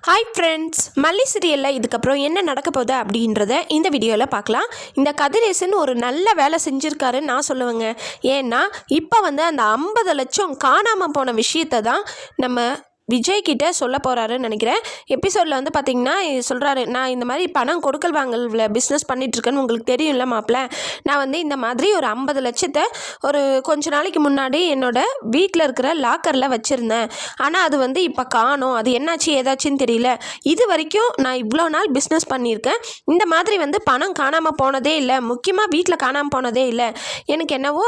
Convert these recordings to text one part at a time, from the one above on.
Hi friends, மல்லி சீரியலில் இதுக்கப்புறம் என்ன நடக்க போகுது அப்படின்றத இந்த வீடியோவில் பார்க்கலாம். இந்த கதிரேசன் ஒரு நல்ல வேலை செஞ்சுருக்காருன்னு நான் சொல்லுவேங்க. ஏன்னா இப்போ அந்த 50 லட்சம் காணாமல் போன விஷயத்தை தான் நம்ம விஜய் கிட்ட சொல்ல போகிறாருன்னு நினைக்கிறேன். எபிசோடில் பார்த்திங்கன்னா சொல்கிறாரு, நான் இந்த மாதிரி பணம் கொடுக்கல் வாங்கல பிஸ்னஸ் பண்ணிகிட்ருக்கேன்னு உங்களுக்கு தெரியும்ல மாப்பிள்ள. நான் இந்த மாதிரி ஒரு 50 லட்சத்தை ஒரு கொஞ்ச நாளைக்கு முன்னாடி என்னோடய வீட்டில் இருக்கிற லாக்கரில் வச்சுருந்தேன். ஆனால் அது இப்போ காணோம். அது என்னாச்சு ஏதாச்சுன்னு தெரியல. இது வரைக்கும் நான் இவ்வளோ நாள் பிஸ்னஸ் பண்ணியிருக்கேன். இந்த மாதிரி பணம் காணாமல் போனதே இல்லை. முக்கியமாக வீட்டில் காணாமல் போனதே இல்லை. எனக்கு என்னவோ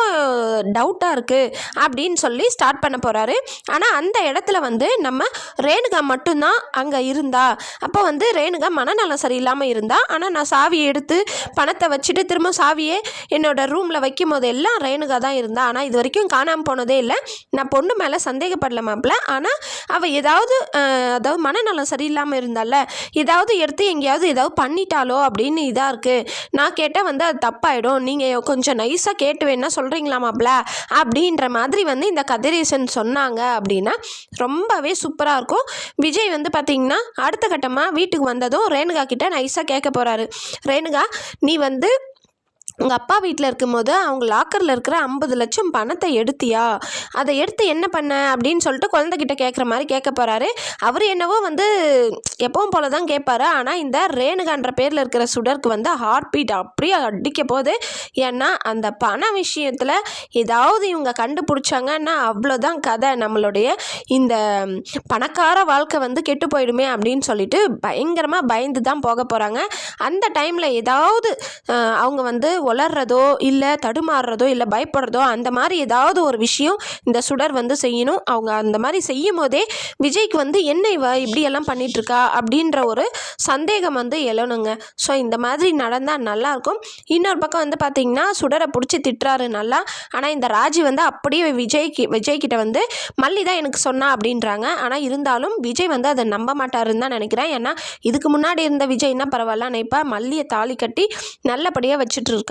டவுட்டாக இருக்குது அப்படின்னு சொல்லி ஸ்டார்ட் பண்ண போகிறாரு. ஆனால் அந்த இடத்துல நம்ம ரேணுகா மட்டும்தான் அங்கே இருந்தா. அப்போ ரேணுகா மனநலம் சரியில்லாமல் இருந்தா. ஆனால் நான் சாவியை எடுத்து பணத்தை வச்சுட்டு திரும்ப சாவியை என்னோட ரூமில் வைக்கும் போது எல்லாம் ரேணுகா தான் இருந்தா. ஆனால் இது வரைக்கும் காணாமல் போனதே இல்லை. நான் பொண்ணு மேலே சந்தேகப்படல மாப்பிள்ள. ஆனால் அவள் அதாவது மனநலம் சரியில்லாமல் இருந்தால ஏதாவது எடுத்து எங்கேயாவது ஏதாவது பண்ணிட்டாலோ அப்படின்னு இதாக இருக்குது. நான் கேட்டால் அது தப்பாயிடும். நீங்கள் கொஞ்சம் நைஸாக கேட்டு வேணா சொல்கிறீங்களா மாப்பிள்ள அப்படின்ற மாதிரி இந்த கதிரேசன் சொன்னாங்க அப்படின்னா ரொம்பவே சூப்பராக இருக்கும். விஜய் பார்த்தீங்கன்னா அடுத்த கட்டமாக வீட்டுக்கு வந்ததும் ரேணுகா கிட்ட நைஸாக கேட்க போகிறாரு. ரேணுகா, நீ உங்கள் அப்பா வீட்டில் இருக்கும்போது அவங்க லாக்கரில் இருக்கிற 50 லட்சம் பணத்தை எடுத்தியா? அதை எடுத்து என்ன பண்ண அப்படின்னு சொல்லிட்டு குழந்தைகிட்ட கேட்குற மாதிரி கேட்க போகிறாரு. அவர் என்னவோ எப்பவும் போல தான் கேட்பாரு. ஆனால் இந்த ரேணுகான்ற பேரில் இருக்கிற சுடருக்கு ஹார்ட் பீட் அப்படியே அடிக்க போகுது. ஏன்னா அந்த பண விஷயத்தில் ஏதாவது இவங்க கண்டுபிடிச்சாங்கன்னா அவ்வளோதான் கதை. நம்மளுடைய இந்த பணக்கார வாழ்க்கை கெட்டு போயிடுமே அப்படின்னு சொல்லிட்டு பயங்கரமாக பயந்து தான் போக போகிறாங்க. அந்த டைமில் ஏதாவது அவங்க உளர்றதோ இல்லை தடுமாறுறதோ இல்லை பயப்படுறதோ அந்த மாதிரி ஏதாவது ஒரு விஷயம் இந்த சுடர் செய்யணும். அவங்க அந்த மாதிரி செய்யும் போதே விஜய்க்கு என்ன இவ இப்படியெல்லாம் பண்ணிகிட்ருக்கா அப்படின்ற ஒரு சந்தேகம் எழணுங்க. ஸோ இந்த மாதிரி நடந்தால் நல்லாயிருக்கும். இன்னொரு பக்கம் பார்த்திங்கன்னா சுடரை பிடிச்சி திட்டுறாரு நல்லா. ஆனால் இந்த ராஜி அப்படியே விஜய்கிட்ட மல்லி தான் எனக்கு சொன்னா அப்படின்றாங்க. ஆனால் இருந்தாலும் விஜய் அதை நம்ப மாட்டாருன்னு தான் நினைக்கிறேன். ஏன்னா இதுக்கு முன்னாடி இருந்த விஜய்னா பரவாயில்ல, நான் இப்போ மல்லியை தாலி கட்டி நல்லபடியாக வச்சுட்டு இருக்காரு.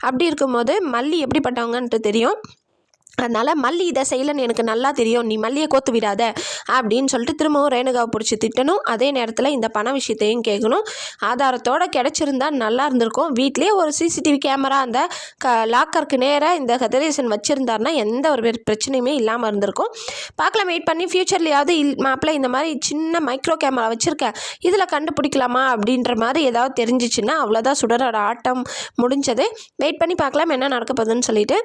அப்படி இருக்கும்போது மல்லி எப்படிப்பட்டவங்கன்ட்டு தெரியும். அதனால் மல்லி இதை செய்யலைன்னு எனக்கு நல்லா தெரியும், நீ மல்லியை கோத்து விடாத அப்படின்னு சொல்லிட்டு திரும்பவும் ரேணுகாவை பிடிச்சி திட்டணும். அதே நேரத்தில் இந்த பண விஷயத்தையும் கேட்கணும். ஆதாரத்தோடு கிடச்சிருந்தா நல்லா இருந்திருக்கும். வீட்லேயே ஒரு சிசிடிவி கேமரா அந்த லாக்கருக்கு நேராக இந்த கதிரேசன் வச்சுருந்தாருன்னா எந்த ஒரு பிரச்சனையுமே இல்லாமல் இருந்திருக்கும். பார்க்கலாம், வெயிட் பண்ணி ஃப்யூச்சர்லையாவது மாப்பிள்ளை இந்த மாதிரி சின்ன மைக்ரோ கேமரா வச்சுருக்கேன், இதில் கண்டுபிடிக்கலாமா அப்படின்ற மாதிரி ஏதாவது தெரிஞ்சிச்சுன்னா அவ்வளோதான், சுடரோட ஆட்டம் முடிஞ்சது. வெயிட் பண்ணி பார்க்கலாம் என்ன நடக்க போகுதுன்னு சொல்லிட்டு.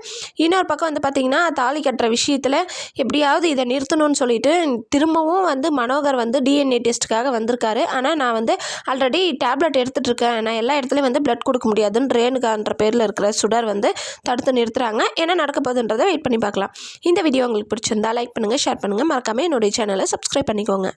இன்னொரு பக்கம் பார்த்திங்கன்னா தாலி கட்டுற விஷயத்தில் எப்படியாவது இதை நிறுத்தணும்னு சொல்லிட்டு திரும்பவும் மனோகர் டிஎன்ஏ டெஸ்ட்டுக்காக வந்திருக்காரு. ஆனால் நான் ஆல்ரெடி டேப்லெட் எடுத்துகிட்டு இருக்கேன், நான் எல்லா இடத்துலையும் பிளட் கொடுக்க முடியாதுன்னு ரேணுகான்ற பேரில் இருக்கிற சுடர் தடுத்து நிறுத்துறாங்க. என்ன நடக்க போகுதுன்றதை வெயிட் பண்ணி பார்க்கலாம். இந்த வீடியோ உங்களுக்கு பிடிச்சிருந்தா லைக் பண்ணுங்கள், ஷேர் பண்ணுங்கள், மறக்காமல் என்னுடைய சேனலை சப்ஸ்கிரைப் பண்ணிக்கோங்க.